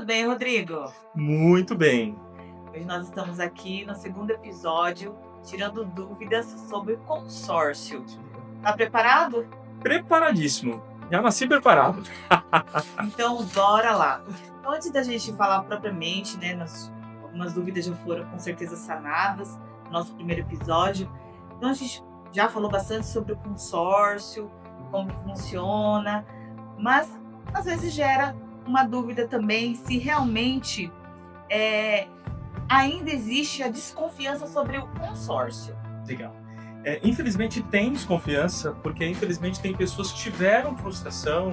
Tudo bem, Rodrigo? Muito bem. Hoje nós estamos aqui no segundo episódio, tirando dúvidas sobre consórcio. Tá preparado? Preparadíssimo. Já nasci preparado. Então, bora lá. Antes da gente falar propriamente, né, algumas dúvidas já foram com certeza sanadas no nosso primeiro episódio. Então, a gente já falou bastante sobre o consórcio, como que funciona, mas às vezes gera uma dúvida também se realmente ainda existe a desconfiança sobre o consórcio. Legal. Infelizmente tem desconfiança, porque infelizmente tem pessoas que tiveram frustração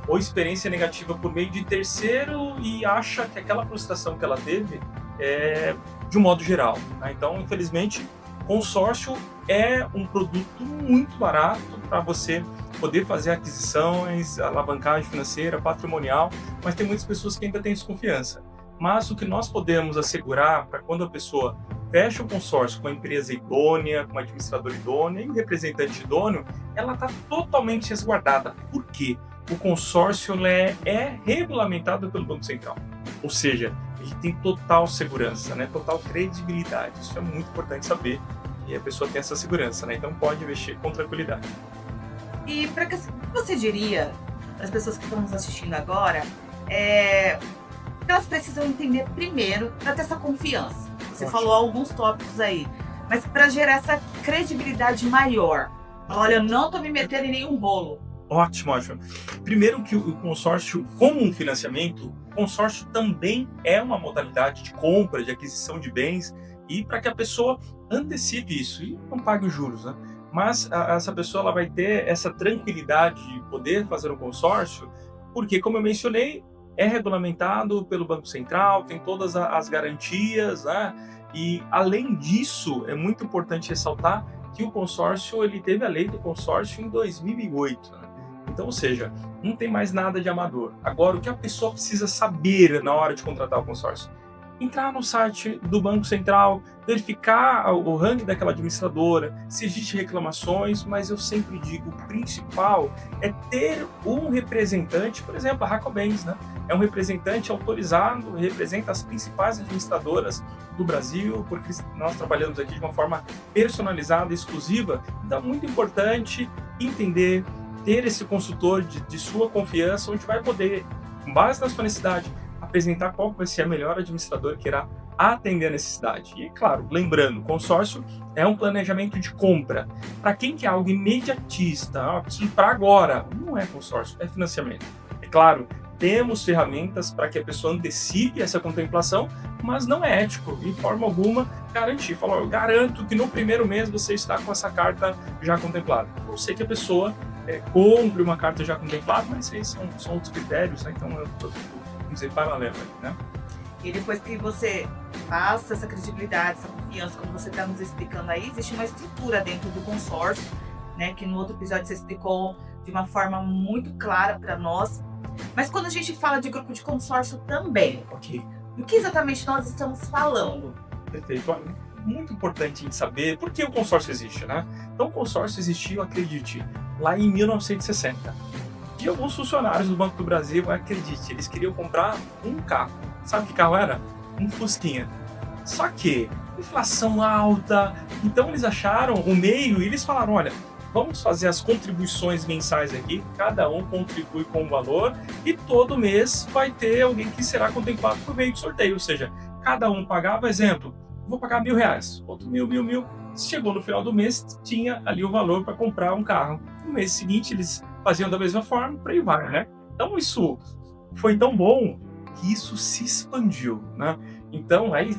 ou experiência negativa por meio de terceiro e acha que aquela frustração que ela teve é de um modo geral, né? Então, infelizmente, consórcio é um produto muito barato para você poder fazer aquisições, alavancagem financeira, patrimonial, mas tem muitas pessoas que ainda têm desconfiança. Mas o que nós podemos assegurar para quando a pessoa fecha o consórcio com a empresa idônea, com o administrador idôneo e o representante idôneo, ela está totalmente resguardada. Por quê? O consórcio é regulamentado pelo Banco Central. Ou seja, ele tem total segurança, né? Total credibilidade. Isso é muito importante saber e a pessoa tem essa segurança, né? Então pode investir com tranquilidade. E o que você diria para as pessoas que estão nos assistindo agora, que elas precisam entender primeiro para ter essa confiança? Você falou alguns tópicos aí, mas para gerar essa credibilidade maior. Olha, eu não estou me metendo em nenhum bolo. Ótimo. Primeiro que o consórcio, como um financiamento, o consórcio também é uma modalidade de compra, de aquisição de bens, e para que a pessoa antecipe isso e não pague os juros, né? Mas essa pessoa ela vai ter essa tranquilidade de poder fazer um consórcio, porque, como eu mencionei, é regulamentado pelo Banco Central, tem todas as garantias, né? E, além disso, é muito importante ressaltar que o consórcio, ele teve a lei do consórcio em 2008, né? Então, ou seja, não tem mais nada de amador. Agora, o que a pessoa precisa saber na hora de contratar o consórcio? Entrar no site do Banco Central, verificar o ranking daquela administradora, se existem reclamações, mas eu sempre digo, o principal é ter um representante, por exemplo, a Racobens, né? É um representante autorizado, representa as principais administradoras do Brasil, porque nós trabalhamos aqui de uma forma personalizada, exclusiva. Então é muito importante entender, ter esse consultor de sua confiança, onde vai poder, com base na sua necessidade, apresentar qual vai ser a melhor administradora que irá atender a necessidade. E, claro, lembrando, consórcio é um planejamento de compra. Para quem quer algo imediatista, preciso para agora, não é consórcio, é financiamento. É claro, temos ferramentas para que a pessoa antecipe essa contemplação, mas não é ético, de forma alguma, garantir. Falar, eu garanto que no primeiro mês você está com essa carta já contemplada. A não sei que a pessoa compre uma carta já contemplada, mas esses são outros critérios, né? Então, vamos dizer, paralelo aí, né? E depois que você passa essa credibilidade, essa confiança, como você está nos explicando aí, existe uma estrutura dentro do consórcio, né? Que no outro episódio você explicou de uma forma muito clara para nós. Mas quando a gente fala de grupo de consórcio também, Ok. do que exatamente nós estamos falando? Perfeito. Muito importante a gente saber por que o consórcio existe, né? Então, o consórcio existiu, acredite, lá em 1960. E alguns funcionários do Banco do Brasil, acredite, eles queriam comprar um carro. Sabe que carro era? Um Fusquinha. Só que, inflação alta, então eles acharam o meio e eles falaram, olha, vamos fazer as contribuições mensais aqui, cada um contribui com um valor e todo mês vai ter alguém que será contemplado por meio de sorteio, ou seja, cada um pagava, exemplo, vou pagar R$1.000, outro mil. Chegou no final do mês, tinha ali o valor para comprar um carro. No mês seguinte, eles faziam da mesma forma, para aí vai, né? Então isso foi tão bom que isso se expandiu, né? Então, aí,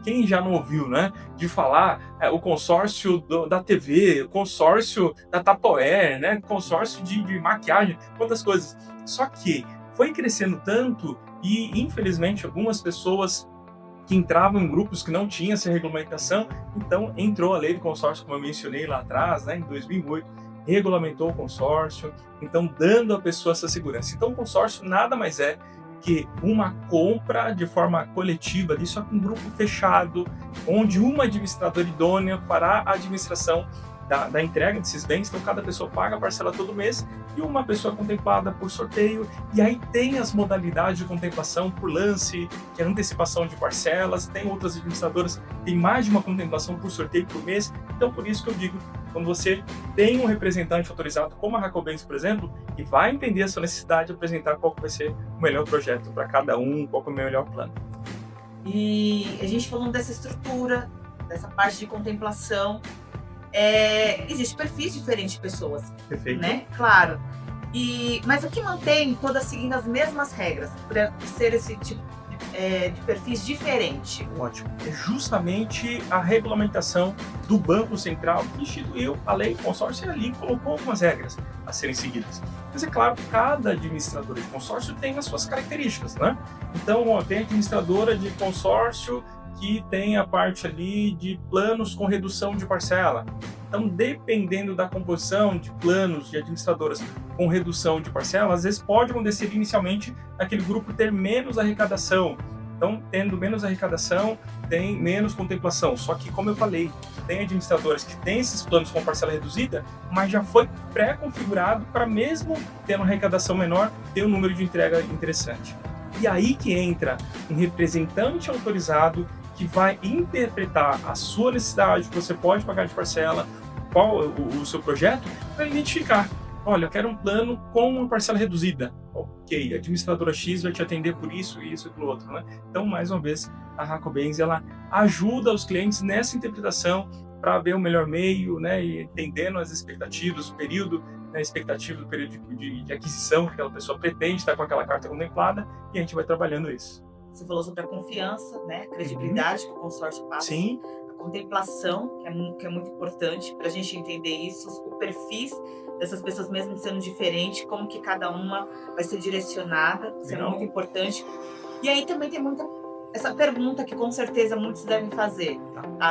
quem já não ouviu, né, de falar o consórcio da TV, o consórcio da Tupperware, né, consórcio de maquiagem, quantas coisas. Só que foi crescendo tanto e, infelizmente, algumas pessoas que entravam em grupos que não tinham essa regulamentação, então entrou a lei do consórcio, como eu mencionei lá atrás, né, em 2008, regulamentou o consórcio, então dando à pessoa essa segurança. Então, o consórcio nada mais é que uma compra de forma coletiva, só com um grupo fechado, onde uma administradora idônea fará a administração da entrega desses bens, então cada pessoa paga a parcela todo mês e uma pessoa contemplada por sorteio. E aí tem as modalidades de contemplação por lance, que é antecipação de parcelas, tem outras administradoras que tem mais de uma contemplação por sorteio por mês. Então, por isso que eu digo, quando você tem um representante autorizado, como a Jacobens, por exemplo, e vai entender a sua necessidade, apresentar qual que vai ser o melhor projeto para cada um, qual que é o melhor plano. E a gente falando dessa estrutura, dessa parte de contemplação, existe perfis diferentes de pessoas. Perfeito. Né? Claro. Mas o que mantém todas seguindo as mesmas regras, para ser esse tipo de perfis diferente? Ótimo. É justamente a regulamentação do Banco Central que instituiu a lei consórcio e ali colocou algumas regras a serem seguidas. Mas é claro, cada administradora de consórcio tem as suas características, né? Então, tem administradora de consórcio que tem a parte ali de planos com redução de parcela. Então, dependendo da composição de planos de administradoras com redução de parcela, às vezes pode acontecer inicialmente aquele grupo ter menos arrecadação. Então, tendo menos arrecadação, tem menos contemplação. Só que, como eu falei, tem administradoras que têm esses planos com parcela reduzida, mas já foi pré-configurado para, mesmo tendo arrecadação menor, ter um número de entrega interessante. E aí que entra um representante autorizado que vai interpretar a sua necessidade, que você pode pagar de parcela, qual o seu projeto, para identificar. Olha, eu quero um plano com uma parcela reduzida. Ok, a administradora X vai te atender por isso, isso e pelo outro, né? Então, mais uma vez, a Jacobens, ela ajuda os clientes nessa interpretação para ver o melhor meio, né? E entendendo as expectativas, o período, né, expectativa do período de aquisição que aquela pessoa pretende estar com aquela carta contemplada, e a gente vai trabalhando isso. Você falou sobre a confiança, né? A credibilidade que o consórcio passa. Sim. A contemplação, que é muito importante para a gente entender isso, o perfis dessas pessoas mesmo sendo diferente, como que cada uma vai ser direcionada, isso é muito importante. E aí também tem essa pergunta que com certeza muitos devem fazer.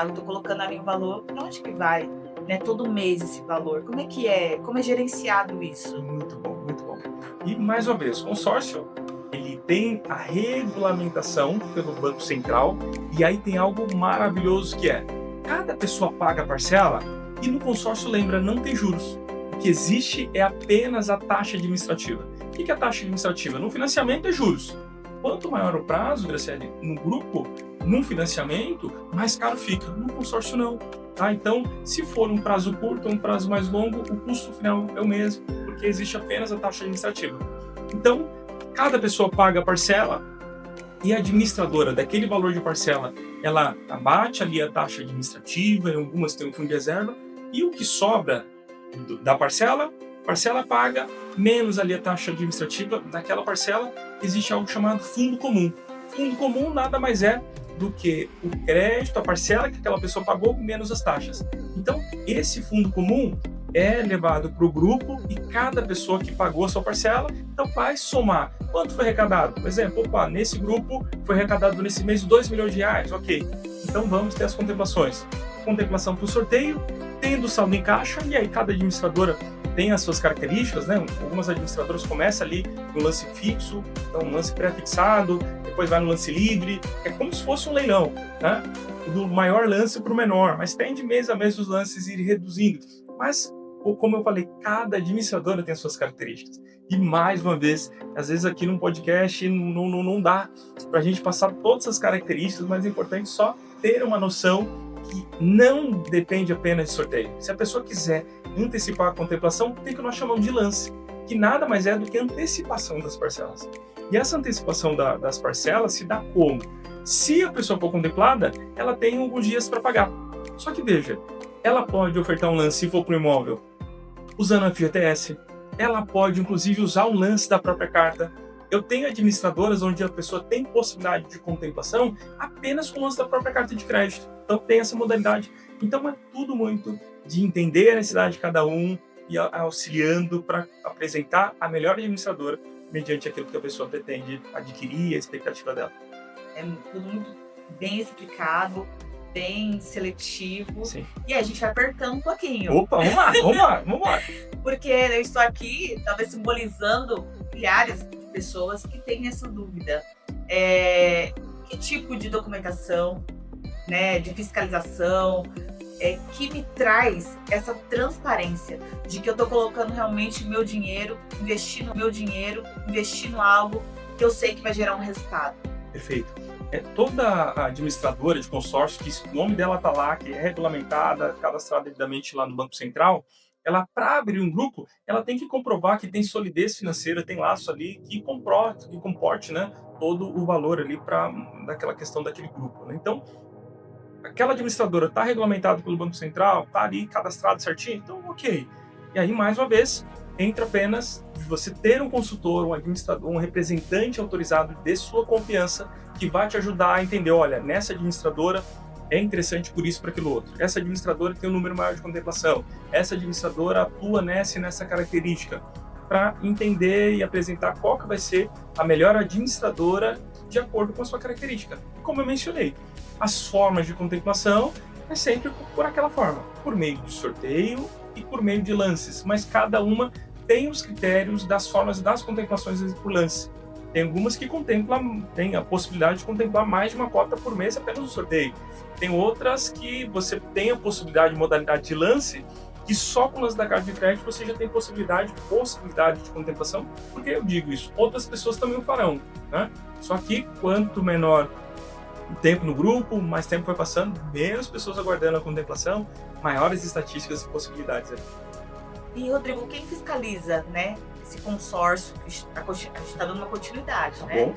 Eu estou colocando ali o valor, para onde que vai? Né, todo mês esse valor, como é gerenciado isso? Muito bom, muito bom. E mais uma vez, o consórcio, ele tem a regulamentação pelo Banco Central, e aí tem algo maravilhoso que é, cada pessoa paga a parcela, e no consórcio, lembra, não tem juros. O que existe é apenas a taxa administrativa. O que é a taxa administrativa? No financiamento é juros. Quanto maior o prazo, Graciele, no grupo, num financiamento, mais caro fica. No consórcio não. Tá? Então, se for um prazo curto ou um prazo mais longo, o custo final é o mesmo, porque existe apenas a taxa administrativa. Então, cada pessoa paga a parcela e a administradora daquele valor de parcela, ela abate ali a taxa administrativa, em algumas tem um fundo de reserva, e o que sobra da parcela paga menos ali a taxa administrativa daquela parcela. Existe algo chamado fundo comum. Fundo comum nada mais é do que o crédito, a parcela que aquela pessoa pagou, menos as taxas. Então, esse fundo comum é levado para o grupo e cada pessoa que pagou a sua parcela, então vai somar. Quanto foi arrecadado? Por exemplo, nesse grupo foi arrecadado nesse mês R$2 milhões, ok. Então vamos ter as contemplações. Contemplação por sorteio, tendo saldo em caixa, e aí cada administradora tem as suas características, né? Algumas administradoras começam ali no lance fixo, então um lance pré-fixado, depois vai no lance livre, é como se fosse um leilão, né? Do maior lance para o menor, mas tem de mês a mês os lances ir reduzindo. Mas, como eu falei, cada administradora tem as suas características. E mais uma vez, às vezes aqui no podcast não dá para a gente passar todas as características, mas é importante só ter uma noção que não depende apenas de sorteio. Se a pessoa quiser antecipar a contemplação, tem o que nós chamamos de lance, que nada mais é do que antecipação das parcelas. E essa antecipação das parcelas se dá como? Se a pessoa for contemplada, ela tem alguns dias para pagar. Só que veja, ela pode ofertar um lance se for para o imóvel usando a FGTS, ela pode inclusive usar um lance da própria carta. Eu tenho administradoras onde a pessoa tem possibilidade de contemplação apenas com o lance da própria carta de crédito. Então tem essa modalidade. Então é tudo muito de entender a necessidade de cada um e auxiliando para apresentar a melhor administradora mediante aquilo que a pessoa pretende adquirir, a expectativa dela. É tudo muito bem explicado, bem seletivo. Sim. E aí a gente vai apertando um pouquinho. Opa, vamos lá. Porque eu estou aqui, talvez simbolizando milhares de pessoas que têm essa dúvida. Que tipo de documentação, né, de fiscalização, que me traz essa transparência de que eu estou colocando realmente meu dinheiro, investindo meu dinheiro, investindo algo que eu sei que vai gerar um resultado. Perfeito. Toda administradora de consórcio, que o nome dela está lá, que é regulamentada, cadastrada devidamente lá no Banco Central, ela, para abrir um grupo, ela tem que comprovar que tem solidez financeira, tem laço ali que comporte, né, todo o valor ali daquela questão daquele grupo, né? Então, aquela administradora está regulamentada pelo Banco Central, está ali cadastrado certinho, então ok. E aí, mais uma vez, entra apenas de você ter um consultor, um administrador, um representante autorizado de sua confiança que vai te ajudar a entender, olha, nessa administradora é interessante por isso, para aquilo outro. Essa administradora tem um número maior de contemplação. Essa administradora atua nessa e nessa característica, para entender e apresentar qual que vai ser a melhor administradora de acordo com a sua característica. Como eu mencionei, as formas de contemplação é sempre por aquela forma, por meio de sorteio e por meio de lances, mas cada uma tem os critérios das formas das contemplações por lance. Tem algumas que tem a possibilidade de contemplar mais de uma cota por mês apenas no sorteio. Tem outras que você tem a possibilidade de modalidade de lance, que só com o lance da carta de crédito você já tem possibilidade de contemplação, porque eu digo isso, outras pessoas também o farão, né? Só que quanto menor o tempo no grupo, mais tempo vai passando, menos pessoas aguardando a contemplação, maiores estatísticas e possibilidades ali. E, Rodrigo, quem fiscaliza, né, esse consórcio, a gente está dando uma continuidade, Tá né, bom?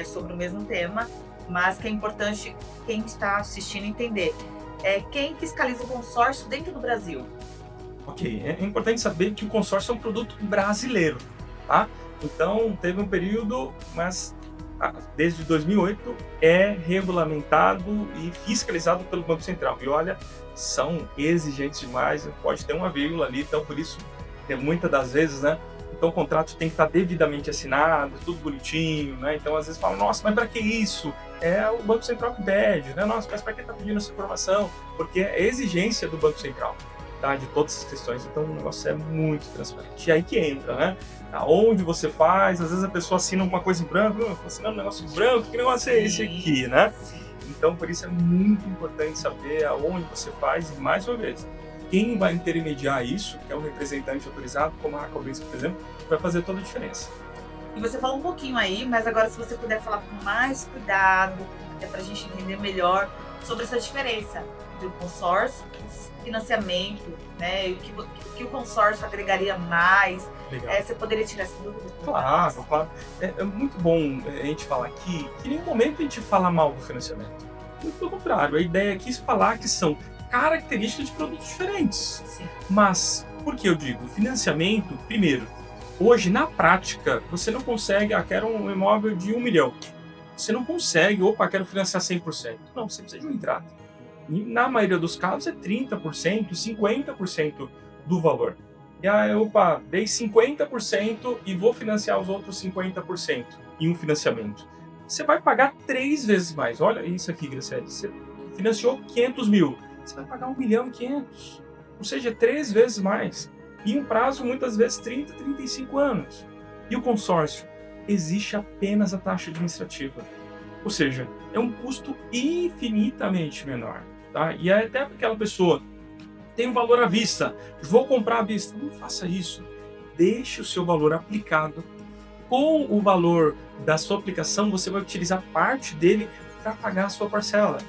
sobre o mesmo tema, mas que é importante quem está assistindo entender. Quem fiscaliza o consórcio dentro do Brasil? Ok, é importante saber que o consórcio é um produto brasileiro, tá? Então, teve um período, mas desde 2008 é regulamentado e fiscalizado pelo Banco Central. E olha, são exigentes demais, pode ter uma vírgula ali, então por isso, muitas das vezes, né? Então o contrato tem que estar devidamente assinado, tudo bonitinho, né? Então às vezes falam, nossa, mas para que isso? É o Banco Central que pede, né? Nossa, mas para que está pedindo essa informação? Porque é exigência do Banco Central, tá? De todas essas questões, então o negócio é muito transparente. E aí que entra, né? Aonde você faz, às vezes a pessoa assina alguma coisa em branco, eu estou assinando um negócio em branco, que negócio é esse aqui, né? Então, por isso é muito importante saber aonde você faz, e mais uma vez, quem vai intermediar isso, que é um representante autorizado, como a Racobense, por exemplo, vai fazer toda a diferença. E você falou um pouquinho aí, mas agora se você puder falar com mais cuidado, para a gente entender melhor sobre essa diferença do consórcio, financiamento, né? O que o consórcio agregaria mais. Você poderia tirar essa dúvida? Claro. É muito bom a gente falar aqui que em nenhum momento a gente fala mal do financiamento. Muito pelo contrário, a ideia aqui é falar que são características de produtos diferentes. Sim. Mas, por que eu digo? Financiamento, primeiro, hoje na prática, você não consegue, quero um imóvel de 1 milhão. Você não consegue, quero financiar 100%. Não, você precisa de um entrada. E na maioria dos casos é 30%, 50% do valor. E aí, dei 50% e vou financiar os outros 50% em um financiamento. Você vai pagar 3 vezes mais. Olha isso aqui, Graciele. Você financiou 500 mil. Você vai pagar 1,5 milhão. Ou seja, 3 vezes mais. E um prazo, muitas vezes, 30, 35 anos. E o consórcio? Existe apenas a taxa administrativa. Ou seja, é um custo infinitamente menor. Tá? E até aquela pessoa tem um valor à vista, vou comprar à vista. Não faça isso. Deixe o seu valor aplicado. Com o valor da sua aplicação, você vai utilizar parte dele para pagar a sua parcela.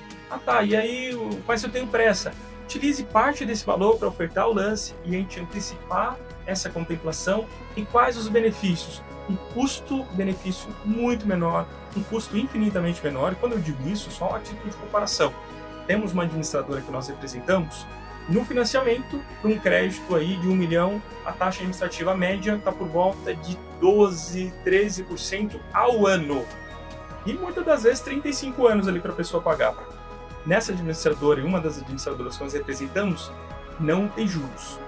E aí, mas eu tenho pressa. Utilize parte desse valor para ofertar o lance e a gente antecipar essa contemplação. E quais os benefícios? Um custo-benefício muito menor, um custo infinitamente menor. E quando eu digo isso, só a título de comparação. Temos uma administradora que nós representamos. No financiamento, para um crédito aí de 1 milhão, a taxa administrativa média está por volta de 12%, 13% ao ano. E muitas das vezes 35 anos ali para a pessoa pagar. Nessa administradora, e uma das administradoras que nós representamos, não tem juros.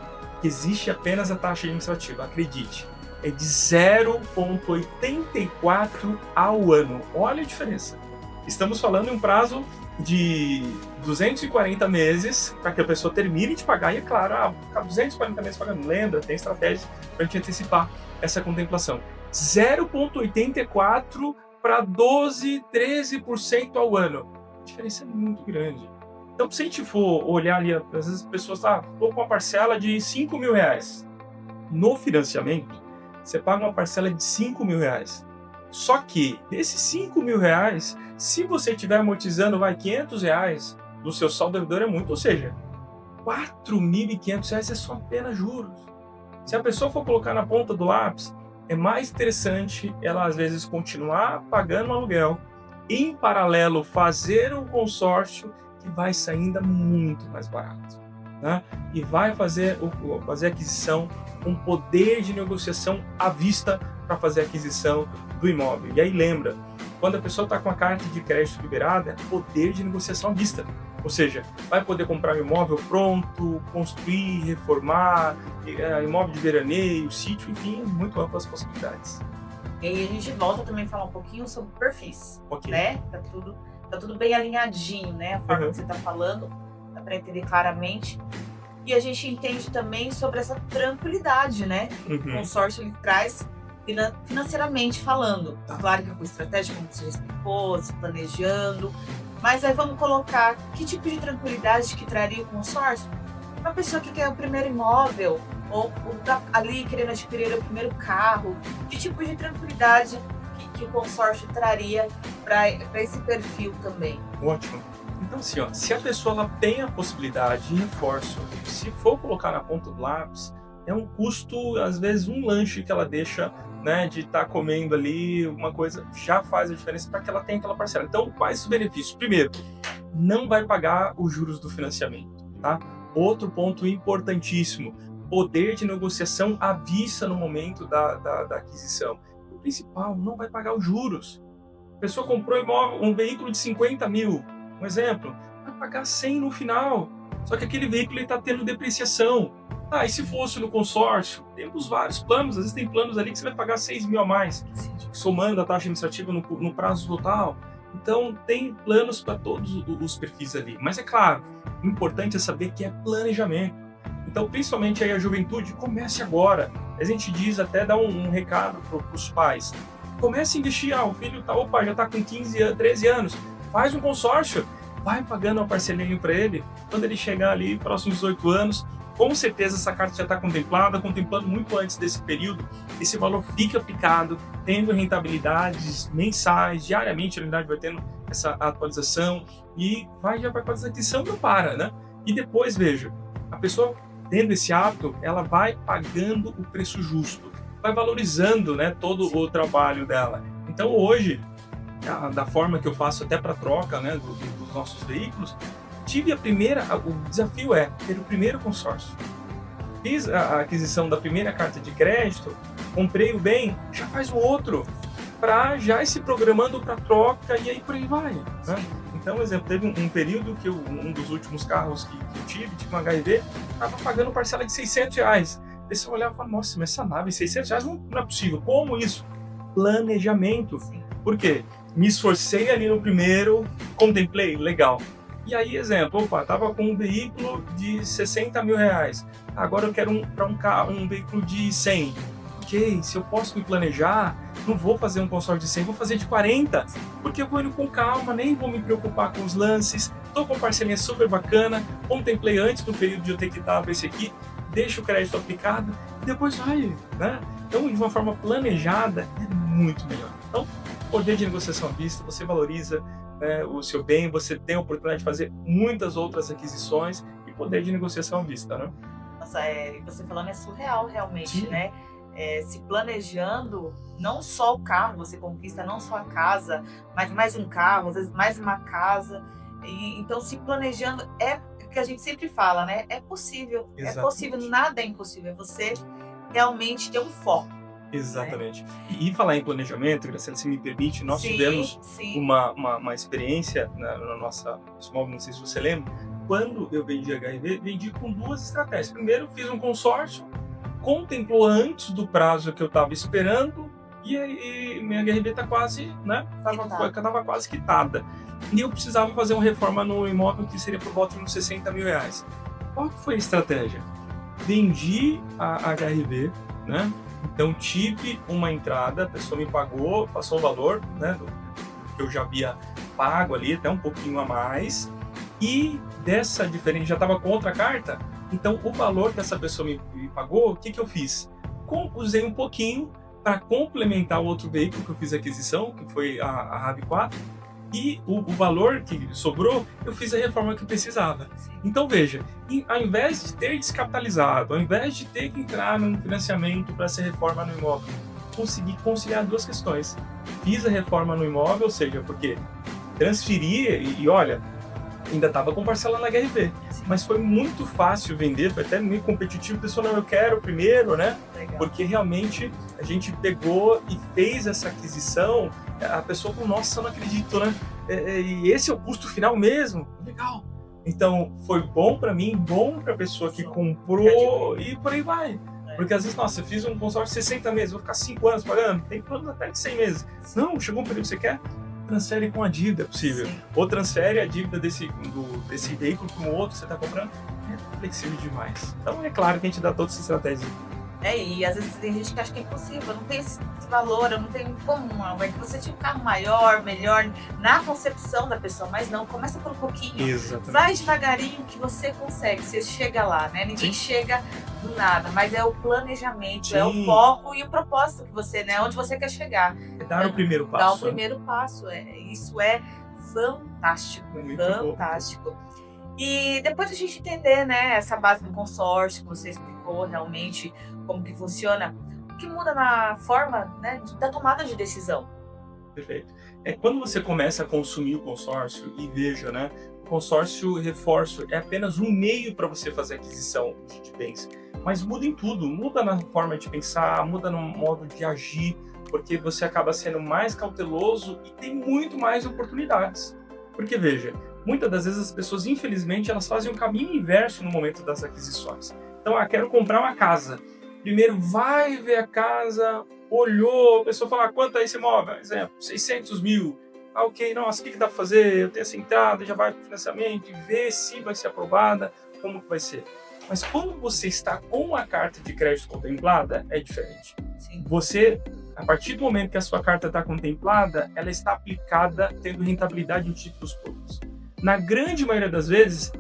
Existe apenas a taxa administrativa, acredite. É de 0,84 ao ano. Olha a diferença. Estamos falando em um prazo de 240 meses para que a pessoa termine de pagar. E é claro, ficar 240 meses pagando. Lembra, tem estratégia para a gente antecipar essa contemplação. 0,84 para 12, 13% ao ano. A diferença é muito grande. Então, se a gente for olhar ali, às vezes as pessoas estou com uma parcela de R$ 5.000. No financiamento, você paga uma parcela de R$ 5.000. Só que, desses R$ 5.000, se você estiver amortizando, R$ 500 do seu saldo devedor é muito, ou seja, R$ 4.500 é só apenas juros. Se a pessoa for colocar na ponta do lápis, é mais interessante ela, às vezes, continuar pagando o aluguel, em paralelo, fazer um consórcio que vai sair ainda muito mais barato, né? E vai fazer aquisição com poder de negociação à vista para fazer a aquisição do imóvel. E aí lembra, quando a pessoa está com a carta de crédito liberada, é poder de negociação à vista. Ou seja, vai poder comprar um imóvel pronto, construir, reformar, imóvel de veraneio, sítio, enfim, muito amplas possibilidades. E aí a gente volta também a falar um pouquinho sobre perfis, Ok. né? Tá tudo bem alinhadinho, né? A forma que você está falando, dá para entender claramente. E a gente entende também sobre essa tranquilidade, né? Que o consórcio ele traz financeiramente falando. Tá. Claro que com estratégia, como você já explicou, se planejando. Mas aí vamos colocar que tipo de tranquilidade que traria o consórcio? Uma pessoa que quer o primeiro imóvel, ou tá ali querendo adquirir o primeiro carro, que tipo de tranquilidade que o consórcio traria para esse perfil também? Ótimo. Então, assim, se a pessoa ela tem a possibilidade de reforço, se for colocar na ponta do lápis, é um custo, às vezes, um lanche que ela deixa, né, de estar comendo ali, uma coisa, já faz a diferença para que ela tenha aquela parcela. Então, quais os benefícios? Primeiro, não vai pagar os juros do financiamento, tá? Outro ponto importantíssimo, poder de negociação à vista no momento da aquisição. O principal, não vai pagar os juros. A pessoa comprou um veículo de 50 mil, um exemplo, vai pagar 100 no final. Só que aquele veículo está tendo depreciação. E se fosse no consórcio? Temos vários planos, às vezes tem planos ali que você vai pagar 6 mil a mais, somando a taxa administrativa no prazo total. Então, tem planos para todos os perfis ali. Mas é claro, o importante é saber que é planejamento. Então, principalmente aí a juventude, comece agora. A gente diz até, dá um recado para os pais. Comece a investir, o filho já está com 15 anos, 13 anos, faz um consórcio, vai pagando uma parcelinha para ele. Quando ele chegar ali, próximos 18 anos, com certeza essa carta já está contemplando muito antes desse período, esse valor fica aplicado, tendo rentabilidades mensais, diariamente a unidade vai tendo essa atualização e já vai fazer a aquisição, não para, né? E depois, veja, a pessoa tendo esse hábito, ela vai pagando o preço justo, vai valorizando, né, todo o trabalho dela. Então hoje, da forma que eu faço até para troca, né, dos nossos veículos, o desafio é ter o primeiro consórcio. Fiz a aquisição da primeira carta de crédito, comprei o bem, já faz o outro, para já ir se programando para troca e aí por aí vai, né? Então, exemplo, teve um período que um dos últimos carros que eu tive um HRV, estava pagando parcela de R$600. Aí você olhava e falava, nossa, mas essa nave, R$600 não é possível. Como isso? Planejamento. Por quê? Me esforcei ali no primeiro, contemplei, legal. E aí, exemplo, tava com um veículo de R$60 mil, agora eu quero um veículo de 100. Ok, se eu posso me planejar, não vou fazer um consórcio de 100, vou fazer de 40, porque eu vou indo com calma, nem vou me preocupar com os lances, estou com parcelinha super bacana, contemplei antes do período de eu ter quitado esse aqui, deixo o crédito aplicado e depois vai, né? Então, de uma forma planejada, é muito melhor. Então, poder de negociação à vista, você valoriza, né, o seu bem, você tem a oportunidade de fazer muitas outras aquisições e poder de negociação à vista, né? Nossa, você falando é surreal realmente, Sim. né? Se planejando, não só o carro, você conquista não só a casa, mas mais um carro, às vezes mais uma casa. Então, se planejando, é o que a gente sempre fala, né? É possível, Exatamente. É possível, nada é impossível, é você realmente ter um foco. Exatamente. E falar em planejamento, Graciela, se me permite, nós tivemos uma experiência na nossa imóvel, não sei se você lembra, quando eu vendi HRV, vendi com duas estratégias. Primeiro, fiz um consórcio, contemplou antes do prazo que eu estava esperando e minha HRV está quase, né? Estava quase quitada. E eu precisava fazer uma reforma no imóvel que seria por volta de uns R$60 mil. Qual que foi a estratégia? Vendi a HRV, né? Então tive uma entrada, a pessoa me pagou, passou o valor, né, do que eu já havia pago ali, até um pouquinho a mais. E dessa diferença, já estava com outra carta, então o valor que essa pessoa me pagou, o que eu fiz? Usei um pouquinho para complementar o outro veículo que eu fiz a aquisição, que foi a RAV4, e o valor que sobrou, eu fiz a reforma que precisava. Então veja, ao invés de ter descapitalizado, ao invés de ter que entrar num financiamento para essa reforma no imóvel, consegui conciliar duas questões. Fiz a reforma no imóvel, ou seja, porque transferi e olha, ainda estava com parcela na HRV, mas foi muito fácil vender, foi até meio competitivo, a pessoa, não, eu quero primeiro, né? Legal. Porque realmente a gente pegou e fez essa aquisição, a pessoa falou, nossa, eu não acredito, né? E esse é o custo final mesmo? Legal. Então, foi bom para mim, bom para a pessoa que comprou e por aí vai. Porque às vezes, nossa, eu fiz um consórcio de 60 meses, vou ficar 5 anos pagando, tem planos até de 100 meses. Não, chegou um período que você quer, transfere com a dívida, é possível. Sim. Ou transfere a dívida desse veículo para um outro que você está comprando. É flexível demais. Então é claro que a gente dá todas essas estratégias. E às vezes tem gente que acha que é impossível, eu não tenho esse valor, eu não tenho como, é que você tinha um carro maior, melhor, na concepção da pessoa, mas não, começa por um pouquinho. Exatamente. Vai devagarinho que você consegue, você chega lá, né? Ninguém chega do nada, mas é o planejamento, é o foco e o propósito que você, né? Onde você quer chegar. É dar o primeiro passo. Dar o primeiro passo, isso é fantástico, fantástico. E depois a gente entender, né, essa base do consórcio, que você explicou realmente como que funciona, o que muda na forma, né, da tomada de decisão. Perfeito. Quando você começa a consumir o consórcio, e veja, né, o consórcio, reforço, é apenas um meio para você fazer aquisição de bens, mas muda em tudo, muda na forma de pensar, muda no modo de agir, porque você acaba sendo mais cauteloso e tem muito mais oportunidades. Porque veja, muitas das vezes as pessoas, infelizmente, elas fazem um caminho inverso no momento das aquisições. Então, quero comprar uma casa. Primeiro, vai ver a casa, olhou, a pessoa fala, quanto é esse imóvel? Exemplo, 600 mil. Ok, nossa, o que dá para fazer? Eu tenho essa entrada, já vai para o financiamento, e ver se vai ser aprovada, como que vai ser. Mas quando você está com a carta de crédito contemplada, é diferente. Sim. Você, a partir do momento que a sua carta está contemplada, ela está aplicada tendo rentabilidade em títulos públicos. Na grande maioria das vezes,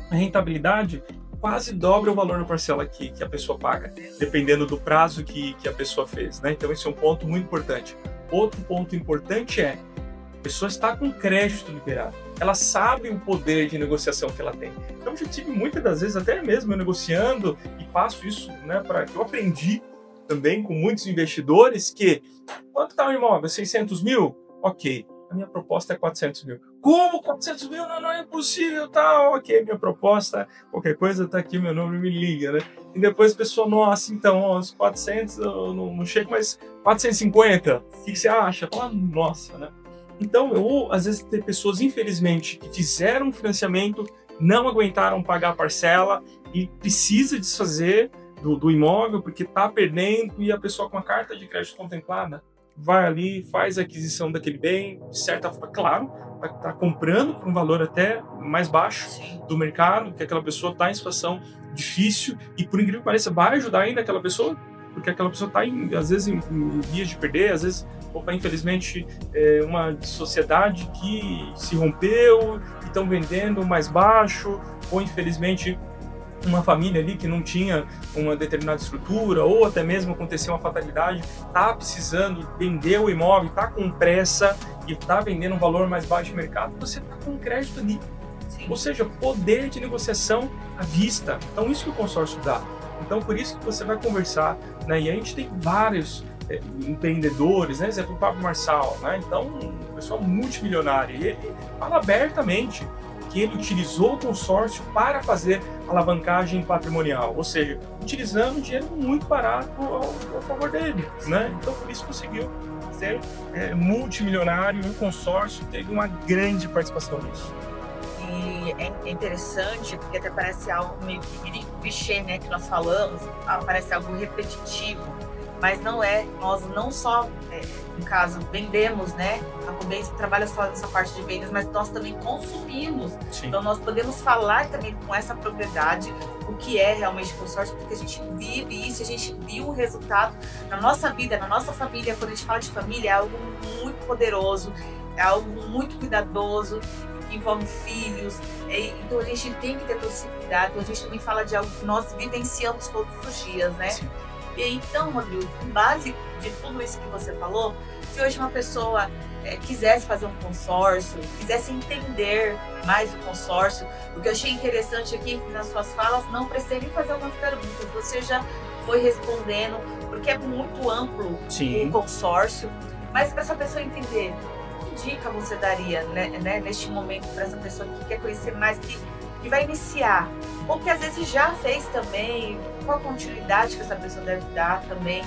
a rentabilidade quase dobra o valor da parcela que a pessoa paga, dependendo do prazo que a pessoa fez, né? Então esse é um ponto muito importante. Outro ponto importante é, a pessoa está com crédito liberado, ela sabe o poder de negociação que ela tem. Então eu já tive muitas das vezes, até mesmo eu negociando, e passo isso, né, para que eu aprendi também com muitos investidores, que quanto está o imóvel? 600 mil? Ok. A minha proposta é 400 mil. Como 400 mil? Não é impossível, tá? Ok, minha proposta, qualquer coisa, tá aqui, meu número, me liga, né? E depois a pessoa, nossa, então, os 400, eu não chego, mas 450, o que você acha? Fala, nossa, né? Então, às vezes, tem pessoas, infelizmente, que fizeram um financiamento, não aguentaram pagar a parcela e precisa desfazer do imóvel porque tá perdendo, e a pessoa com a carta de crédito contemplada vai ali, faz a aquisição daquele bem, de certa forma, claro, vai estar comprando por um valor até mais baixo do mercado, que aquela pessoa está em situação difícil e, por incrível que pareça, vai ajudar ainda aquela pessoa, porque aquela pessoa está, às vezes, em vias de perder, às vezes, infelizmente, uma sociedade que se rompeu e estão vendendo mais baixo, ou, infelizmente, uma família ali que não tinha uma determinada estrutura, ou até mesmo aconteceu uma fatalidade, está precisando vender o imóvel, está com pressa e está vendendo um valor mais baixo de mercado, você está com crédito ali. Sim. Ou seja, poder de negociação à vista. Então isso que o consórcio dá. Então por isso que você vai conversar, né? E a gente tem vários empreendedores, né? Exemplo, o Pablo Marçal, né? Então um pessoal multimilionário, e ele fala abertamente que ele utilizou o consórcio para fazer alavancagem patrimonial, ou seja, utilizando dinheiro muito barato ao favor dele, né? Então, por isso conseguiu ser multimilionário, e o consórcio teve uma grande participação nisso. E é interessante, porque até parece algo meio que clichê, né, que nós falamos, parece algo repetitivo, mas não é. Nós não só, no caso, vendemos, né? A Cobenz trabalha só nessa parte de vendas, mas nós também consumimos. Sim. Então nós podemos falar também com essa propriedade o que é realmente consórcio, porque a gente vive isso, a gente viu o resultado na nossa vida, na nossa família. Quando a gente fala de família, é algo muito poderoso, é algo muito cuidadoso, que envolve filhos, então a gente tem que ter todo esse cuidado. Então a gente também fala de algo que nós vivenciamos todos os dias, né? Sim. E então, Rodrigo, com base de tudo isso que você falou, se hoje uma pessoa quisesse fazer um consórcio, quisesse entender mais o consórcio, o que eu achei interessante aqui nas suas falas, não precisei nem fazer algumas perguntas, você já foi respondendo, porque é muito amplo o consórcio, mas para essa pessoa entender, que dica você daria, né, neste momento para essa pessoa que quer conhecer mais, que vai iniciar, ou que às vezes já fez também, qual a continuidade que essa pessoa deve dar também,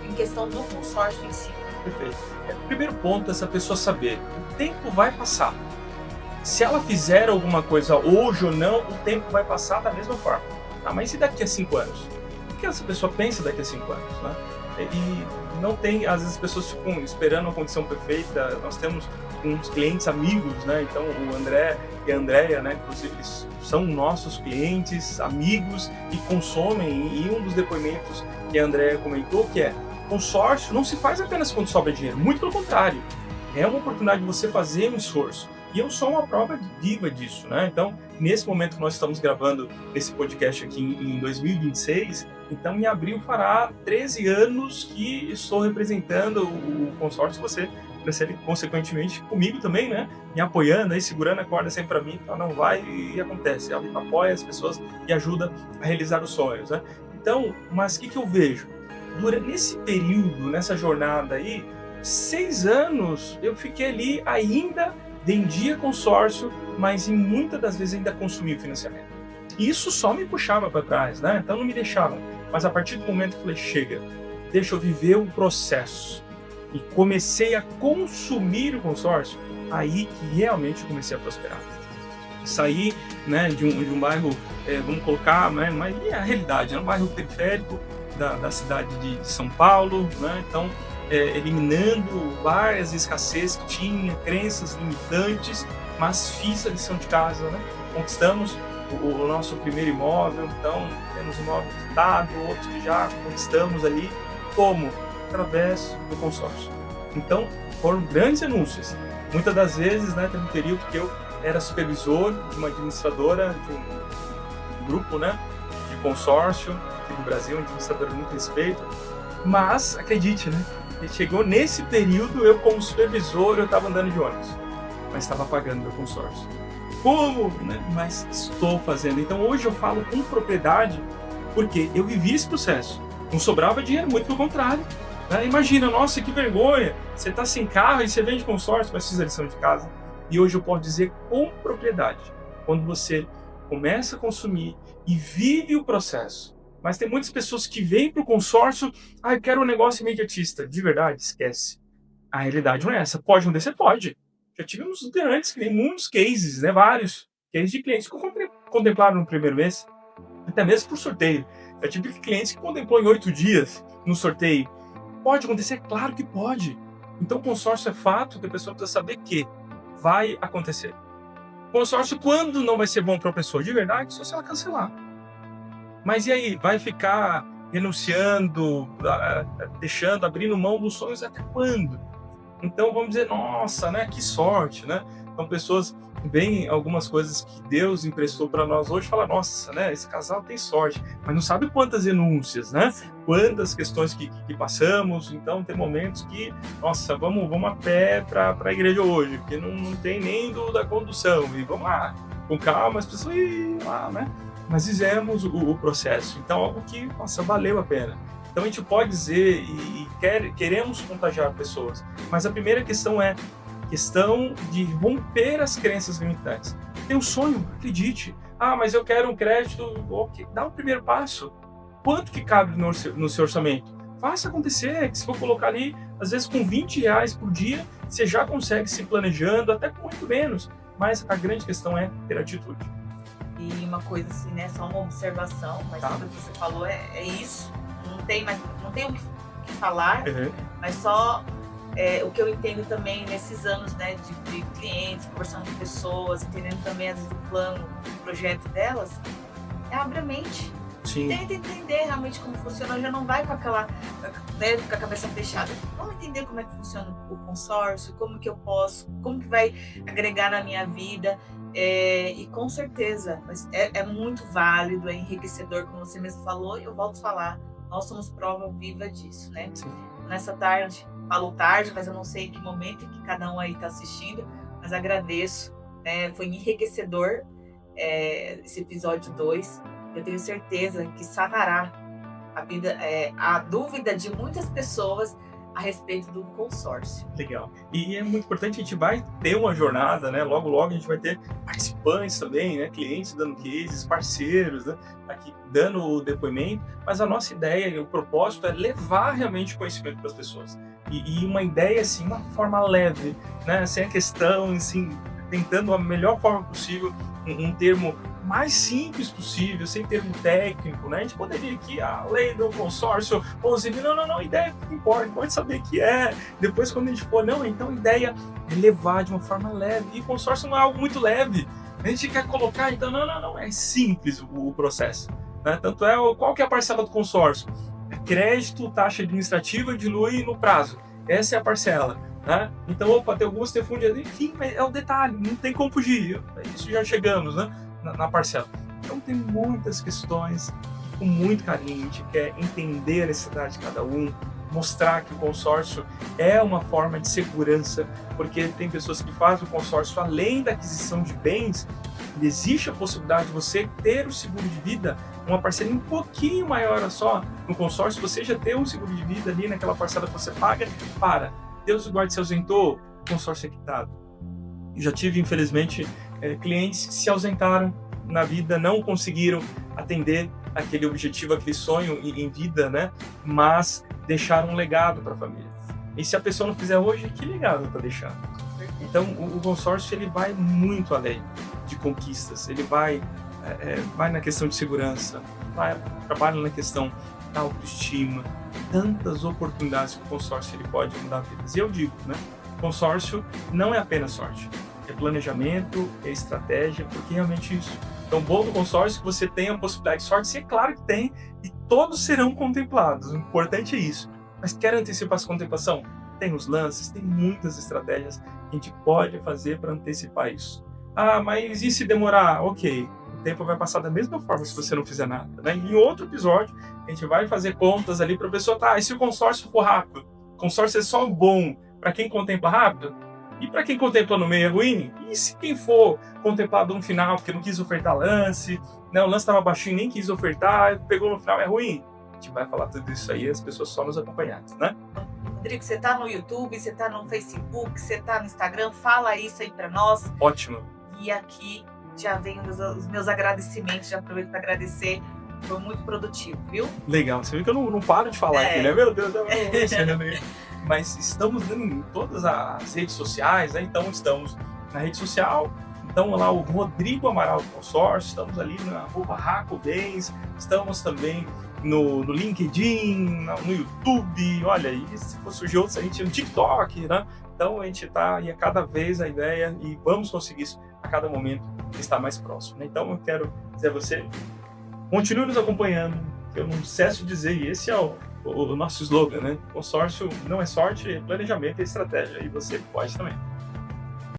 em questão do consórcio em si? Perfeito. O primeiro ponto é essa pessoa saber, o tempo vai passar. Se ela fizer alguma coisa hoje ou não, o tempo vai passar da mesma forma. Ah, mas e daqui a 5 anos? O que essa pessoa pensa daqui a 5 anos, né? E não tem, às vezes as pessoas ficam esperando uma condição perfeita. Nós temos uns clientes amigos, né? Então o André e a Andréia, né? Inclusive eles são nossos clientes, amigos e consomem. E um dos depoimentos que a Andréia comentou que é: consórcio não se faz apenas quando sobra dinheiro, muito pelo contrário. É uma oportunidade de você fazer um esforço. E eu sou uma prova viva disso, né? Então, nesse momento que nós estamos gravando esse podcast aqui em 2026, então em abril fará 13 anos que estou representando o consórcio, você recebe consequentemente comigo também, né? Me apoiando aí, segurando a corda sempre para mim, então não vai e acontece. Apoia as pessoas e ajuda a realizar os sonhos, né? Então, mas o que eu vejo? Nesse período, nessa jornada aí, 6 anos, eu fiquei ali ainda, vendia consórcio, mas em muitas das vezes ainda consumia o financiamento. E isso só me puxava para trás, né? Então não me deixava. Mas a partir do momento que eu falei, chega, deixa eu viver o processo. E comecei a consumir o consórcio, aí que realmente eu comecei a prosperar. Saí, né, de um bairro, vamos colocar, né, mas é a realidade, é um bairro periférico da cidade de São Paulo, né? Então, eliminando várias escassez que tinha, crenças limitantes, mas fiz a lição de casa, né? Conquistamos o nosso primeiro imóvel, então temos um imóvel quitado, outros que já conquistamos ali, como? Através do consórcio. Então, foram grandes renúncias. Muitas das vezes, né, teve um período que eu era supervisor de uma administradora de um grupo, né, de consórcio aqui no Brasil, uma administradora de muito respeito, mas, acredite, né, chegou nesse período, eu como supervisor, eu estava andando de ônibus, mas estava pagando meu consórcio. Como? Né? Mas estou fazendo. Então hoje eu falo com propriedade, porque eu vivi esse processo. Não sobrava dinheiro, muito pelo contrário. Né? Imagina, nossa, que vergonha, você está sem carro e você vende consórcio, mas fiz a lição de casa. E hoje eu posso dizer com propriedade, quando você começa a consumir e vive o processo. Mas tem muitas pessoas que vêm para o consórcio, eu quero um negócio imediatista. De verdade, esquece. A realidade não é essa. Pode acontecer? Pode. Já tivemos grandes, muitos cases, né? Vários cases de clientes que contemplaram no primeiro mês, até mesmo por sorteio. Já tive clientes que contemplou em 8 dias no sorteio. Pode acontecer? Claro que pode. Então, consórcio é fato que a pessoa precisa saber que vai acontecer. Consórcio, quando não vai ser bom para a pessoa? De verdade, só se ela cancelar. Mas e aí? Vai ficar renunciando, deixando, abrindo mão dos sonhos até quando? Então vamos dizer, nossa, né? Que sorte, né? Então pessoas veem algumas coisas que Deus emprestou para nós hoje e falam, nossa, né? Esse casal tem sorte, mas não sabe quantas renúncias, né? Quantas questões que passamos. Então tem momentos que, nossa, vamos a pé para a igreja hoje, porque não tem nem da condução, e vamos lá, com calma, as pessoas ir lá, né? Mas fizemos o processo, então algo que, nossa, valeu a pena. Então a gente pode dizer queremos contagiar pessoas, mas a primeira questão é questão de romper as crenças limitantes. Tem um sonho, acredite. Mas eu quero um crédito, ok, dá o primeiro passo. Quanto que cabe no seu orçamento? Faça acontecer, que se for colocar ali, às vezes com R$20 por dia, você já consegue se planejando, até com muito menos. Mas a grande questão é ter atitude. E uma coisa assim, né, só uma observação, mas tudo que você falou é isso. Não tem o que falar, mas só o que eu entendo também nesses anos, né, de clientes, conversando com pessoas, entendendo também às vezes o plano, o projeto delas, abre a mente. Sim. Tenta entender realmente como funciona, já não vai com aquela, né, com a cabeça fechada. Vamos entender como é que funciona o consórcio, como que eu posso, como que vai agregar na minha vida. E com certeza, mas é muito válido, é enriquecedor, como você mesmo falou, e eu volto a falar, nós somos prova viva disso, né? Sim. Nessa tarde, falo tarde, mas eu não sei em que momento que cada um aí está assistindo, mas agradeço, né? Foi enriquecedor esse episódio 2. Eu tenho certeza que sanará a dúvida de muitas pessoas a respeito do consórcio. Legal. E é muito importante, a gente vai ter uma jornada, né? Logo, logo a gente vai ter participantes também, né? Clientes dando cases, parceiros, né? Aqui dando o depoimento, mas a nossa ideia e o propósito é levar realmente conhecimento para as pessoas. E uma ideia, assim, uma forma leve, né? Sem a questão, assim, tentando a melhor forma possível, um termo mais simples possível, sem termo técnico, né? A gente poderia aqui, a lei do consórcio, 11 mil, não, ideia que importa, pode saber que é, depois quando a gente for, não, então a ideia é levar de uma forma leve, e consórcio não é algo muito leve, a gente quer colocar, então, não, é simples o processo, né? Tanto é, qual que é a parcela do consórcio? É crédito, taxa administrativa, dilui no prazo, essa é a parcela, né? Então, tem algumas fundos, enfim, é o detalhe, não tem como fugir, isso já chegamos, né? Na parcela. Então tem muitas questões que, com muito carinho, a gente quer entender a necessidade de cada um, mostrar que o consórcio é uma forma de segurança, porque tem pessoas que fazem o consórcio além da aquisição de bens, existe a possibilidade de você ter o seguro de vida, uma parcela um pouquinho maior só no consórcio, você já tem um seguro de vida ali naquela parcela que você paga para Deus o guarde se ausentou, consórcio é quitado. Eu já tive, infelizmente, clientes que se ausentaram na vida, não conseguiram atender aquele objetivo, aquele sonho em vida, né? Mas deixaram um legado para a família. E se a pessoa não fizer hoje, que legado está deixando? Então, o consórcio ele vai muito além de conquistas. Ele vai na questão de segurança, trabalha na questão da autoestima, tantas oportunidades que o consórcio ele pode mudar vidas. E eu digo, né? Consórcio não é apenas sorte. É planejamento, é estratégia, porque realmente isso. Então, bom do consórcio que você tem a possibilidade de sorte, sim, é claro que tem, e todos serão contemplados, o importante é isso. Mas quer antecipar essa contemplação? Tem os lances, tem muitas estratégias que a gente pode fazer para antecipar isso. Ah, mas e se demorar? Ok, o tempo vai passar da mesma forma se você não fizer nada, né? Em outro episódio, a gente vai fazer contas ali para a pessoa, e se o consórcio for rápido? O consórcio é só bom para quem contempla rápido? E para quem contempla no meio é ruim? E se quem for contemplado no final, porque não quis ofertar lance, né? O lance estava baixinho, nem quis ofertar, pegou no final, é ruim? A gente vai falar tudo isso aí, as pessoas só nos acompanharem, né? Rodrigo, você tá no YouTube, você tá no Facebook, você tá no Instagram, fala isso aí para nós. Ótimo. E aqui já vem os meus agradecimentos, já aproveito para agradecer, foi muito produtivo, viu? Legal, você viu que eu não paro de falar aqui, né? Meu Deus, mas estamos em todas as redes sociais, né? Então estamos na rede social, então lá o Rodrigo Amaral do Consórcio, estamos ali na @RacoBens, estamos também no LinkedIn, no YouTube, olha, e se for surgir outros, a gente no TikTok, né? Então a gente está aí a cada vez a ideia e vamos conseguir isso a cada momento estar mais próximo, né? Então eu quero dizer a você, continue nos acompanhando, que eu não cesso de dizer, e esse é o nosso slogan, né? Consórcio não é sorte, é planejamento e estratégia, e você pode também.